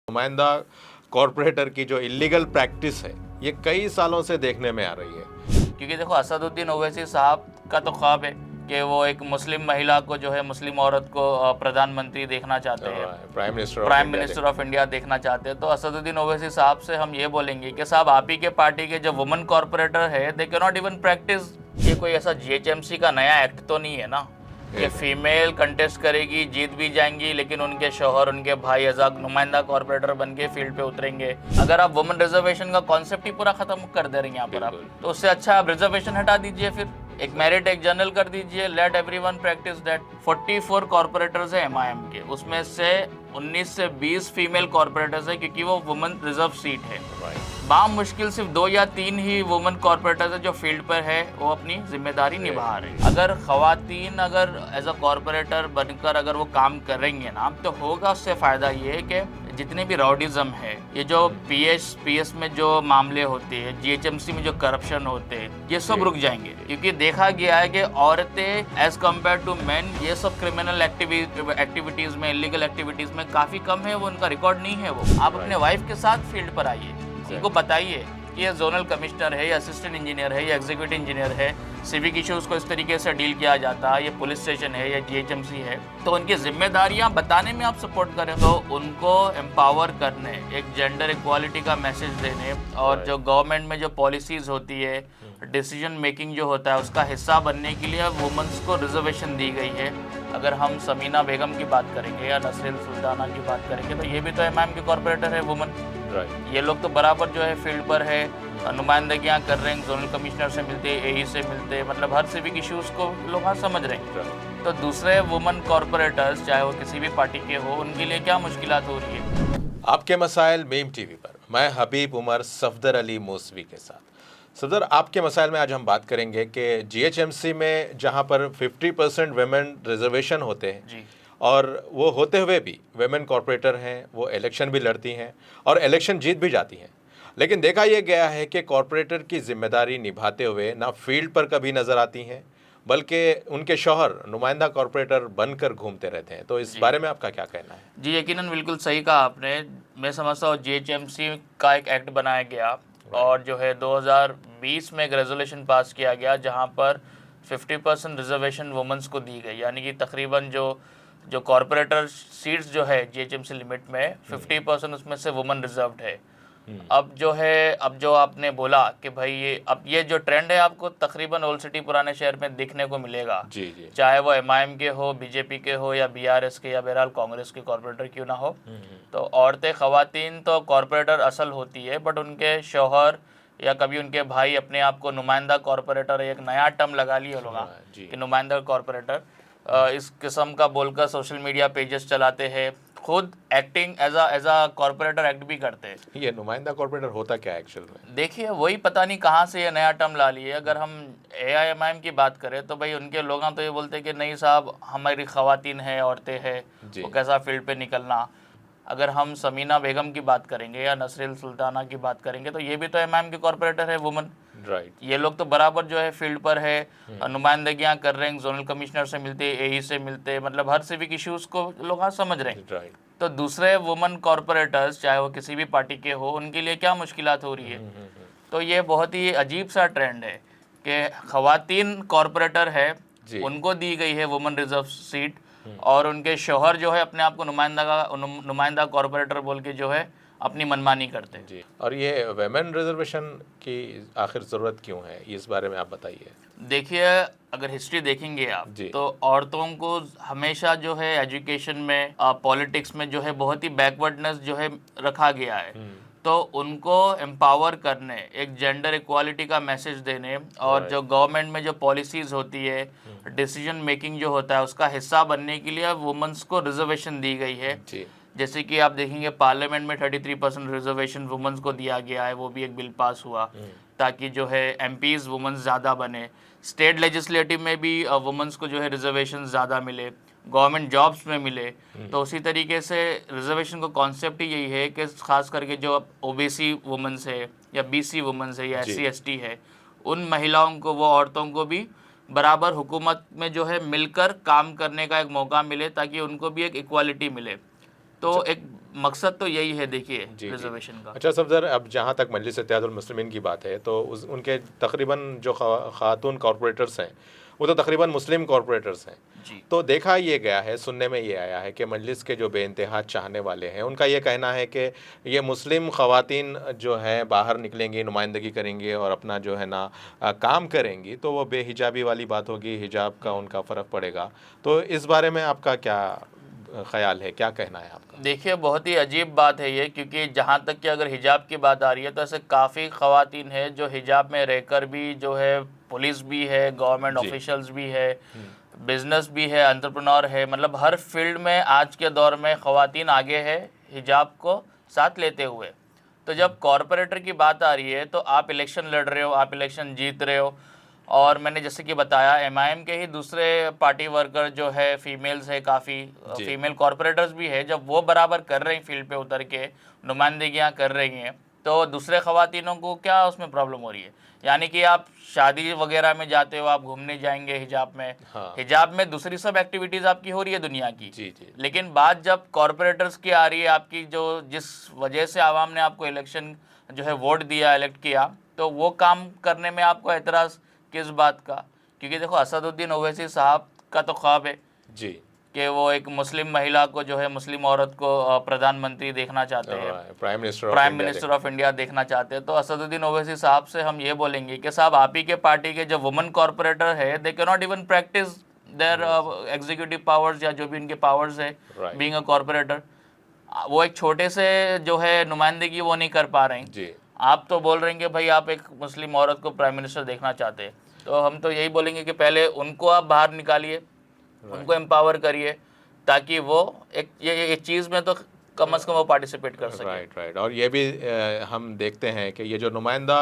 नुमाइंदा कॉरपोरेटर की जो इलीगल प्रैक्टिस है ये कई सालों से देखने में आ रही है। क्योंकि देखो असदुद्दीन ओवैसी साहब का तो ख्वाब है कि वो एक मुस्लिम महिला को जो है मुस्लिम औरत को प्रधानमंत्री देखना चाहते हैं, प्राइम मिनिस्टर ऑफ इंडिया देखना चाहते हैं। तो असदुद्दीन ओवैसी साहब से हम ये बोलेंगे कि साहब आप ही के पार्टी के जो वुमेन कॉर्पोरेटर है they can not even practice. ये कोई ऐसा जीएचएमसी का नया एक्ट तो नहीं है ना कि फीमेल कंटेस्ट करेगी, जीत भी जाएंगी, लेकिन उनके शौहर उनके भाई एज नुमाइंदा कॉर्पोरेटर बन के फील्ड पे उतरेंगे। अगर आप वुमेन रिजर्वेशन का कॉन्सेप्ट ही पूरा खत्म कर दे रही हैं यहाँ पर आप, तो उससे अच्छा आप रिजर्वेशन हटा दीजिए, फिर एक मेरिट एक जनरल कर दीजिए, late everyone practice that. 44 corporators है एमआईएम के, उसमें से 19 से 20 फीमेल कॉर्पोरेटर्स है क्योंकि वो वुमेन रिजर्व सीट है। बाम मुश्किल सिर्फ 2 या 3 ही वुमेन कॉर्पोरेटर्स है जो फील्ड पर है, वो अपनी जिम्मेदारी निभा रहे हैं। अगर खवातीन अगर एज अ कॉर्पोरेटर बनकर अगर वो काम करेंगे ना, तो होगा उससे फ़ायदा ये कि जितने भी राउडिज्म है, ये जो पीएस में जो मामले होते हैं, जीएचएमसी में जो करप्शन होते हैं, ये सब रुक जाएंगे। क्योंकि देखा गया है कि औरतें एज कम्पेयर टू मेन ये सब क्रिमिनल एक्टिविटीज़ में, इलीगल एक्टिविटीज़ में काफ़ी कम है, वो उनका रिकॉर्ड नहीं है। वो आप अपने वाइफ के साथ फील्ड पर आइए, उनको बताइए कि ये जोनल कमिश्नर है या असिस्टेंट इंजीनियर है या एग्जीक्यूटिव इंजीनियर है, सिविक इश्यूज़ को इस तरीके से डील किया जाता है, ये पुलिस स्टेशन है या जीएचएमसी है, तो उनकी जिम्मेदारियां बताने में आप सपोर्ट करें। तो उनको एम्पावर करने, एक जेंडर इक्वालिटी का मैसेज देने, और जो गवर्नमेंट में जो पॉलिसीज़ होती है, डिसीजन मेकिंग जो होता है, उसका हिस्सा बनने के लिए वुमेंस को रिजर्वेशन दी गई है। अगर हम समीना बेगम की बात करेंगे या नसरिन सुल्ताना की बात करेंगे, तो ये भी तो एमआईएम के कॉर्पोरेटर है वुमेन। ये लोग तो बराबर जो है फील्ड पर है, नुमाइंदगियाँ कर रहे हैं, जोनल कमिश्नर से मिलते हैं, एई से मिलते हैं, मतलब हर सिविक इश्यूज़ को लोग हाँ समझ रहे हैं। तो दूसरे वुमेन कॉर्पोरेटर्स चाहे वो किसी भी पार्टी के हो, उनके लिए क्या मुश्किलात हो रही है। आपके मसाइल मीम टीवी पर, मैं हबीब उमर सफदर अली मौसवी के साथ। सफदर, आपके मसाइल में आज हम बात करेंगे कि जीएचएमसी में जहां पर 50% वेमेन रिजर्वेशन होते हैं जी, और वो होते हुए भी वेमेन कॉर्पोरेटर हैं, वो इलेक्शन भी लड़ती हैं और इलेक्शन जीत भी जाती हैं, लेकिन देखा यह गया है कि कॉर्पोरेटर की जिम्मेदारी निभाते हुए ना फील्ड पर कभी नज़र आती हैं, बल्कि उनके शौहर नुमाइंदा कॉर्पोरेटर बनकर घूमते रहते हैं। तो इस बारे में आपका क्या कहना है? जी, यकीनन बिल्कुल सही कहा आपने। मैं समझता हूँ जीएचएमसी का एक एक्ट बनाया गया और जो है 2020 में एक रेजोल्यूशन पास किया गया जहाँ पर 50% रिजर्वेशन वुमेंस को दी गई, यानी कि तकरीबन जो कॉर्पोरेटर सीट्स जो है जीएचएमसी लिमिट में 50% उसमें से वुमेन रिजर्व्ड है। अब जो आपने बोला कि भाई ये जो ट्रेंड है आपको तकरीबन ओल्ड सिटी पुराने शहर में देखने को मिलेगा। जी जी। चाहे वो एमआईएम के हो, बीजेपी के हो या बीआरएस के या बहरहाल कांग्रेस के कॉर्पोरेटर क्यों ना हो, तो औरतें खवातीन तो कॉर्पोरेटर असल होती है, बट उनके शौहर या कभी उनके भाई अपने आप को नुमाइंदा कॉर्पोरेटर, एक नया टर्म लगा लिया लोग कि नुमाइंदा कॉर्पोरेटर, इस किस्म का बोलकर सोशल मीडिया पेजेस चलाते हैं, खुद acting as a corporator act भी करते हैं। ये नुमाइंदा कॉर्पोरेटर होता क्या है एक्चुअल में? देखिए, वही पता नहीं कहाँ से ये नया टर्म ला लिए। अगर हम एआईएमआईएम की बात करें तो भाई उनके लोग तो ये बोलते हैं कि नहीं साहब, हमारी खवातीन है, औरतें हैं, वो कैसा फील्ड पे निकलना। अगर हम समीना बेगम की बात करेंगे या नसरिन सुल्ताना की बात करेंगे, तो ये भी तो एमआईएम के कॉर्पोरेटर है वुमेन। राइट। ये लोग तो बराबर जो है फील्ड पर है, नुमाइंदगियाँ कर रहे हैं, जोनल कमिश्नर से मिलते हैं, एई से मिलते हैं, मतलब हर सिविक इश्यूज़ को लोग हाँ समझ रहे हैं। राइट। तो दूसरे वुमेन कॉर्पोरेटर्स चाहे वो किसी भी पार्टी के हो, उनके लिए क्या मुश्किलात हो रही है। तो ये बहुत ही अजीब सा ट्रेंड है कि खवातीन कॉर्पोरेटर है, उनको दी गई है वुमेन रिजर्व सीट, और उनके शौहर जो है अपने आप को नुमाइंदा कॉर्पोरेटर बोल के जो है अपनी मनमानी करते हैं। जी। और ये वेमेन रिजर्वेशन की आखिर ज़रूरत क्यों है, इस बारे में आप बताइए। देखिए, अगर हिस्ट्री देखेंगे आप तो औरतों को हमेशा जो है एजुकेशन में, पॉलिटिक्स में जो है बहुत ही बैकवर्डनेस जो है रखा गया है। तो उनको एम्पावर करने, एक जेंडर इक्वालिटी का मैसेज देने, और जो गवर्नमेंट में जो पॉलिसीज़ होती है, डिसीजन मेकिंग जो होता है, उसका हिस्सा बनने के लिए वुमेंस को रिजर्वेशन दी गई है। जैसे कि आप देखेंगे पार्लियामेंट में 33% रिजर्वेशन वुमेंस को दिया गया है, वो भी एक बिल पास हुआ ताकि जो है एमपीज वुमेंस ज़्यादा बने। स्टेट लेजिस्लेटिव में भी वुमेंस को जो है रिजर्वेशन ज़्यादा मिले, गवर्नमेंट जॉब्स में मिले। तो उसी तरीके से रिजर्वेशन का कॉन्सेप्ट ही यही है कि खास करके जो ओबीसी वुमेंस है या बीसी वुमेंस है या एससी एसटी है, उन महिलाओं को, वो औरतों को भी बराबर हुकूमत में जो है मिलकर काम करने का एक मौका मिले, ताकि उनको भी एक इक्वालिटी मिले। तो एक मकसद तो यही है देखिए जी। रिजर्वेशन का। अच्छा सफदर, अब जहाँ तक मजलिस इत्तेहादुल मुस्लिमीन की बात है तो उनके तकरीबन जो खातून कॉरपोरेटर्स हैं वो तो तकरीबन मुस्लिम कॉरपोरेटर्स हैं। जी तो देखा ये गया है, सुनने में ये आया है कि मजलिस के जो बेइंतहा चाहने वाले हैं उनका ये कहना है कि ये मुस्लिम ख़वातीन जो हैं बाहर निकलेंगी, नुमाइंदगी करेंगी और अपना जो है ना काम करेंगी तो वो बेहिजाबी वाली बात होगी, हिजाब का उनका फ़र्क पड़ेगा। तो इस बारे में आपका क्या ख्याल है, क्या कहना है आपका? देखिए बहुत ही अजीब बात है ये, क्योंकि जहाँ तक कि अगर हिजाब की बात आ रही है तो ऐसे काफ़ी ख़वातीन है जो हिजाब में रहकर भी जो है पुलिस भी है, गवर्नमेंट जी। ऑफिशियल्स भी है, बिजनेस भी है, एंटरप्रेन्योर है, मतलब हर फील्ड में आज के दौर में ख़वातीन आगे है हिजाब को साथ लेते हुए। तो जब कॉरपोरेटर की बात आ रही है तो आप इलेक्शन लड़ रहे हो, आप इलेक्शन जीत रहे हो, और मैंने जैसे कि बताया एमआईएम के ही दूसरे पार्टी वर्कर जो है फीमेल्स है, काफ़ी जी। फीमेल कॉरपोरेटर्स भी है, जब वो बराबर कर रही फील्ड पे उतर के नुमाइंदगियाँ कर रही हैं तो दूसरे ख़वातीनों को क्या उसमें प्रॉब्लम हो रही है? यानी कि आप शादी वगैरह में जाते हो, आप घूमने जाएंगे हिजाब में, हाँ। हिजाब में दूसरी सब एक्टिविटीज़ आपकी हो रही है दुनिया की। जी जी। लेकिन बात जब कॉरपोरेटर्स की आ रही है, आपकी जो जिस वजह से आवाम ने आपको इलेक्शन जो है वोट दिया, इलेक्ट किया, तो वो काम करने में आपको एतराज़ किस बात का? क्योंकि देखो असदुद्दीन ओवैसी साहब का तो ख्वाब है जी। कि वो एक मुस्लिम महिला को जो है, मुस्लिम औरत को प्रधानमंत्री देखना चाहते हैं, प्राइम मिनिस्टर ऑफ इंडिया देखना चाहते हैं। तो असदुद्दीन ओवैसी साहब से हम ये बोलेंगे कि साहब आप ही के पार्टी के जो वुमेन कॉरपोरेटर है they can not even practise their executive powers या जो भी उनके पावर्स है Right. Being a corporator. वो एक छोटे से जो है नुमाइंदगी वो नहीं कर पा रहे हैं। जी। आप तो बोल रहे हैं कि भाई आप एक मुस्लिम औरत को प्राइम मिनिस्टर देखना चाहते हैं, तो हम तो यही बोलेंगे कि पहले उनको आप बाहर निकालिए, उनको एम्पावर करिए, ताकि वो ये चीज़ में तो कम से कम वो पार्टिसिपेट कर सके। राइट। और ये भी हम देखते हैं कि ये जो नुमाइंदा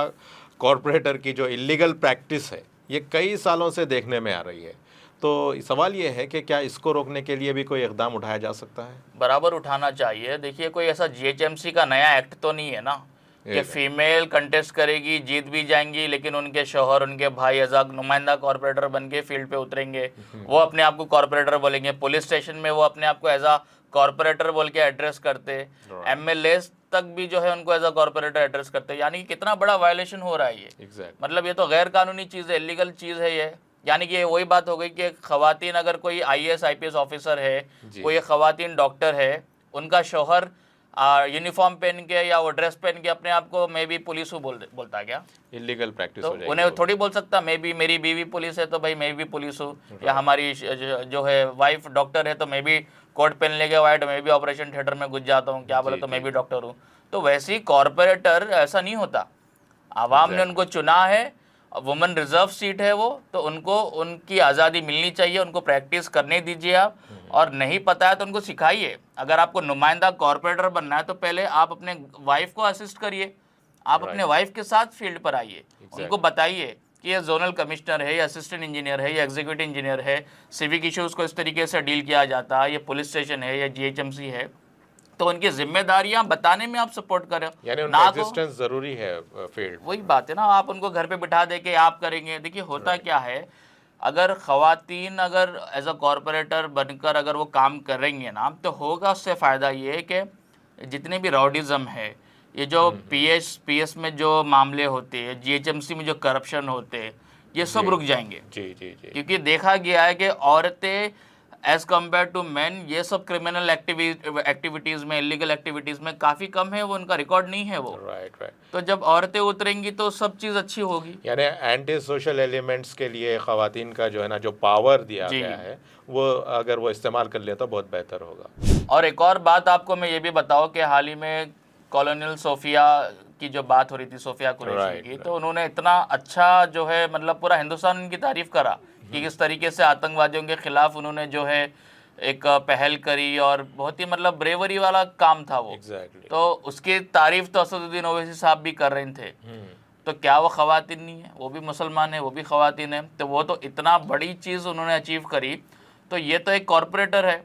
कॉरपोरेटर की जो इलीगल प्रैक्टिस है ये कई सालों से देखने में आ रही है। तो सवाल ये है कि क्या इसको रोकने के लिए भी कोई इकदाम उठाया जा सकता है? बराबर उठाना चाहिए। देखिए कोई ऐसा जीएचएमसी का नया एक्ट तो नहीं है ना कि फीमेल कंटेस्ट करेगी, जीत भी जाएंगी, लेकिन उनके शौहर, उनके भाई एज नुमाइंदा कॉरपोरेटर बन के फील्ड पे उतरेंगे, वो अपने आप को कॉरपोरेटर बोलेंगे, पुलिस स्टेशन में वो अपने आप को एज आ कॉरपोरेटर बोल के एड्रेस करते, एमएलए तक भी जो है उनको एज अ कॉरपोरेटर एड्रेस करते हैं। यानी कि कितना बड़ा वायलेशन हो रहा है ये। मतलब ये तो गैर कानूनी चीज़ है, इलीगल चीज़ है ये। यानी कि वही बात हो गई कि खवातीन, अगर कोई आईएएस आईपीएस ऑफिसर है, कोई खवातीन डॉक्टर है, उनका शौहर यूनिफॉर्म पहन के या वो ड्रेस पहन के अपने आप को मैं भी पुलिस हूँ बोलता क्या? इलीगल प्रैक्टिस तो हो जाएगी। उन्हें थोड़ी बोल सकता मैं भी, मेरी बीवी पुलिस है तो भाई मैं भी पुलिस हूँ, या हमारी जो है वाइफ डॉक्टर है तो मैं भी कोट पहन लेके वाइट, मैं भी ऑपरेशन थिएटर में घुस जाता हूँ, क्या बोला तो मैं भी डॉक्टर हूँ। तो वैसे ही कॉरपोरेटर ऐसा नहीं होता। आवाम ने उनको चुना है, वुमेन रिजर्व सीट है वो, तो उनको उनकी आज़ादी मिलनी चाहिए, उनको प्रैक्टिस करने दीजिए आप, और नहीं पता है तो उनको सिखाइए। अगर आपको नुमाइंदा कॉरपोरेटर बनना है तो पहले आप अपने वाइफ को असिस्ट करिए, आप अपने वाइफ के साथ फील्ड पर आइए, उनको बताइए कि ये जोनल कमिश्नर है, या असिस्टेंट इंजीनियर है, या एग्जीक्यूटिव इंजीनियर है, सिविक इश्यूज़ को इस तरीके से डील किया जाता है, ये पुलिस स्टेशन है या जीएचएमसी है, तो उनकी जिम्मेदारियां बताने में आप सपोर्ट करें। यानी उनका एग्जिस्टेंस जरूरी है फील्ड। वही बात है ना, आप उनको घर पे बिठा दे के आप करेंगे। देखिए होता क्या है, अगर खवातीन अगर एज अ कॉरपोरेटर बनकर अगर वो काम करेंगे ना, तो होगा उससे फ़ायदा ये कि जितने भी राउडिज़म है, ये जो पीएस में जो मामले होते हैं, जीएचएमसी में जो करप्शन होते हैं, ये सब रुक जाएंगे। जी। क्योंकि देखा गया है कि औरतें एज कम्पेयर टू मैन ये सब क्रिमिनल एक्टिविटीज़ में, इलीगल एक्टिविटीज़ में काफ़ी कम है, वो उनका रिकॉर्ड नहीं है वो। राइट। तो जब औरतें उतरेंगी तो सब चीज़ अच्छी होगी। यानी एंटी सोशल एलिमेंट्स के लिए ख़वातीन का जो है ना, जो पावर दिया गया है, वो अगर वो इस्तेमाल कर ले तो बहुत बेहतर होगा। और एक और बात आपको मैं ये भी बताऊँ कि हाल ही में कॉलोनियल सोफिया की जो बात हो रही थी, सोफिया कुरैशी की, तो उन्होंने इतना अच्छा जो है, मतलब पूरा हिंदुस्तान उनकी तारीफ़ करा कि किस तरीके से आतंकवादियों के ख़िलाफ़ उन्होंने जो है एक पहल करी, और बहुत ही मतलब ब्रेवरी वाला काम था वो। तो उसकी तारीफ़ तो असदुद्दीन ओवैसी साहब भी कर रहे थे। तो क्या वो ख़वातीन नहीं है? वो भी मुसलमान है, वो भी ख़वातीन है, तो वो तो इतना बड़ी चीज़ उन्होंने अचीव करी, तो ये तो एक कॉरपोरेटर है।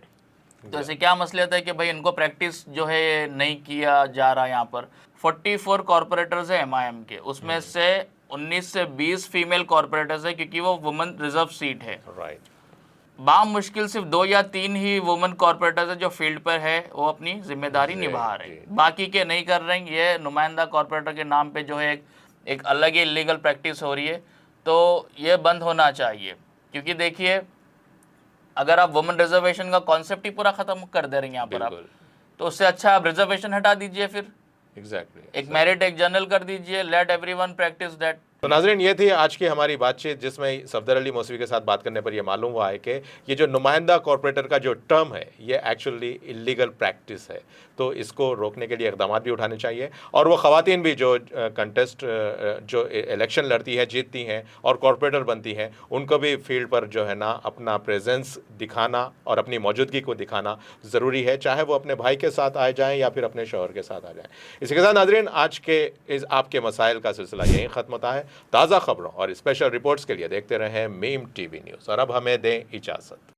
तो ऐसे क्या मसलियत है कि भाई इनको प्रैक्टिस जो है नहीं किया जा रहा। यहाँ पर 44 कॉरपोरेटर्स है एमआईएम के, उसमें से 19 से 20 फीमेल कॉरपोरेटर्स है, क्योंकि वो वुमेन रिजर्व सीट है। राइट। मुश्किल सिर्फ 2 या 3 ही वुमेन कॉर्पोरेटर्स है जो फील्ड पर है, वो अपनी जिम्मेदारी निभा रहे हैं, बाकी के नहीं कर रहे हैं। ये नुमाइंदा कॉर्पोरेटर के नाम पे जो है एक अलग ही इलीगल प्रैक्टिस हो रही है, तो ये बंद होना चाहिए। क्योंकि देखिए, अगर आप वुमेन रिजर्वेशन का कॉन्सेप्ट ही पूरा खत्म कर दे रहे हैं यहाँ पर आप, तो उससे अच्छा आप रिजर्वेशन हटा दीजिए, फिर एक मेरिट एक जनरल कर दीजिए, लेट एवरीवन प्रैक्टिस दैट। तो नाज़रीन, ये थी आज की हमारी बातचीत, जिसमें सफदर अली मौसवी के साथ बात करने पर यह मालूम हुआ है कि ये जो नुमाइंदा कॉर्पोरेटर का जो टर्म है, ये एक्चुअली इलीगल प्रैक्टिस है। तो इसको रोकने के लिए इक़दाम भी उठाने चाहिए, और वो ख़वातीन भी जो कंटेस्ट जो इलेक्शन लड़ती हैं, जीतती हैं और कॉर्पोरेटर बनती हैं, उनको भी फील्ड पर जो है ना अपना प्रेजेंस दिखाना और अपनी मौजूदगी को दिखाना ज़रूरी है, चाहे वो अपने भाई के साथ आ जाएँ या फिर अपने शौहर के साथ आ जाएँ। इसी के साथ नाज़रीन, आज के इस आपके मसाइल का सिलसिला यहीं ख़त्म होता है। ताज़ा खबरों और स्पेशल रिपोर्ट्स के लिए देखते रहें मीम टीवी न्यूज़, और अब हमें दें इजाज़त।